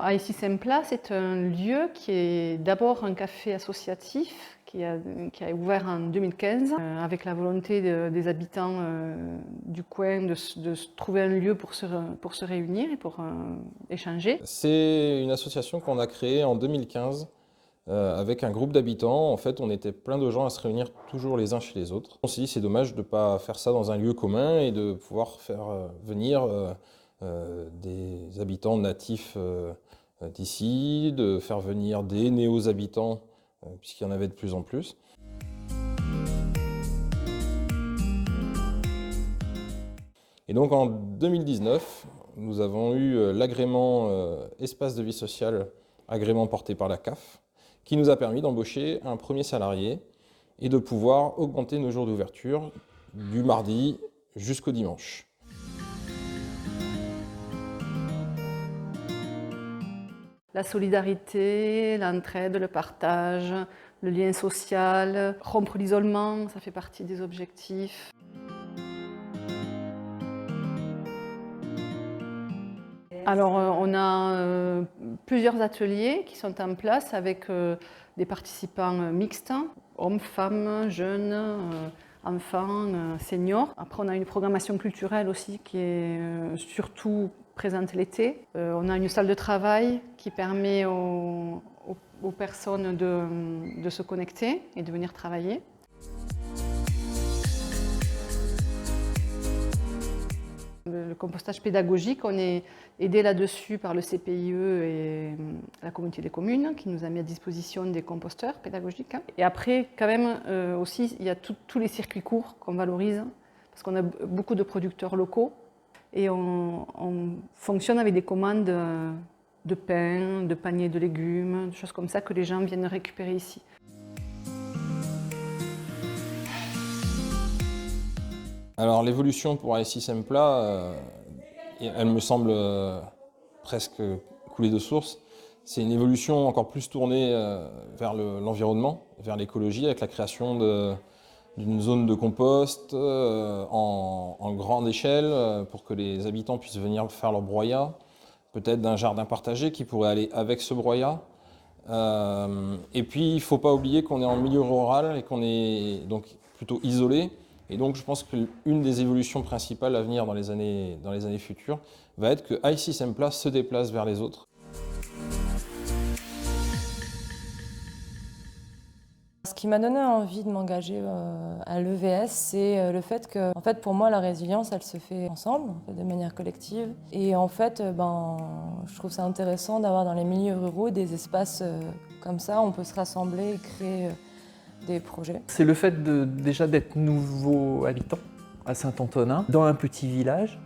Ici Sempla, c'est un lieu qui est d'abord un café associatif qui a ouvert en 2015 avec la volonté des habitants du coin de trouver un lieu pour se réunir et pour échanger. C'est une association qu'on a créée en 2015 avec un groupe d'habitants. En fait, on était plein de gens à se réunir toujours les uns chez les autres. On s'est dit c'est dommage de ne pas faire ça dans un lieu commun et de pouvoir faire venir des habitants natifs d'ici, de faire venir des néo-habitants, puisqu'il y en avait de plus en plus. Et donc en 2019, nous avons eu l'agrément espace de vie sociale, agrément porté par la CAF, qui nous a permis d'embaucher un premier salarié et de pouvoir augmenter nos jours d'ouverture du mardi jusqu'au dimanche. La solidarité, l'entraide, le partage, le lien social, rompre l'isolement, ça fait partie des objectifs. Alors on a plusieurs ateliers qui sont en place avec des participants mixtes, hommes, femmes, jeunes, enfants, seniors. Après on a une programmation culturelle aussi qui est surtout présente l'été. On a une salle de travail qui permet aux personnes de se connecter et de venir travailler. Le compostage pédagogique, on est aidé là-dessus par le CPIE et la communauté des communes qui nous a mis à disposition des composteurs pédagogiques. Et après, quand même, aussi, il y a tous les circuits courts qu'on valorise parce qu'on a beaucoup de producteurs locaux et on fonctionne avec des commandes de pain, de paniers de légumes, de choses comme ça que les gens viennent récupérer ici. Alors l'évolution pour ici Sempla, elle me semble presque coulée de source. C'est une évolution encore plus tournée vers l'environnement, vers l'écologie, avec la création d'une zone de compost en grande échelle pour que les habitants puissent venir faire leur broyat, peut-être d'un jardin partagé qui pourrait aller avec ce broyat. Et puis il ne faut pas oublier qu'on est en milieu rural et qu'on est donc plutôt isolé. Et donc je pense qu'une des évolutions principales à venir dans les années futures va être que ici Sempla se déplace vers les autres. Ce qui m'a donné envie de m'engager à l'EVS, c'est le fait que, en fait, pour moi, la résilience, elle se fait ensemble, de manière collective. Et en fait, je trouve ça intéressant d'avoir dans les milieux ruraux des espaces comme ça, où on peut se rassembler et créer des projets. C'est le fait déjà d'être nouveau habitant à Saint-Antonin, dans un petit village.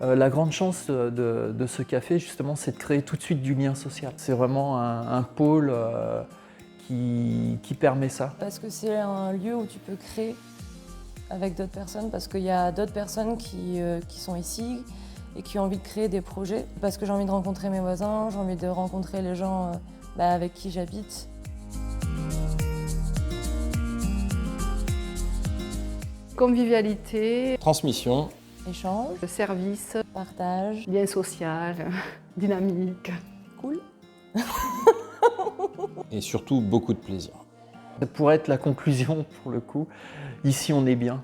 La grande chance de ce café, justement, c'est de créer tout de suite du lien social. C'est vraiment un pôle qui permet ça. Parce que c'est un lieu où tu peux créer avec d'autres personnes, parce qu'il y a d'autres personnes qui sont ici et qui ont envie de créer des projets. Parce que j'ai envie de rencontrer mes voisins, j'ai envie de rencontrer les gens avec qui j'habite. Convivialité, Transmission, Échange, service, partage, lien social, dynamique. cool. et surtout beaucoup de plaisir. Ça pourrait être la conclusion pour le coup. Ici on est bien.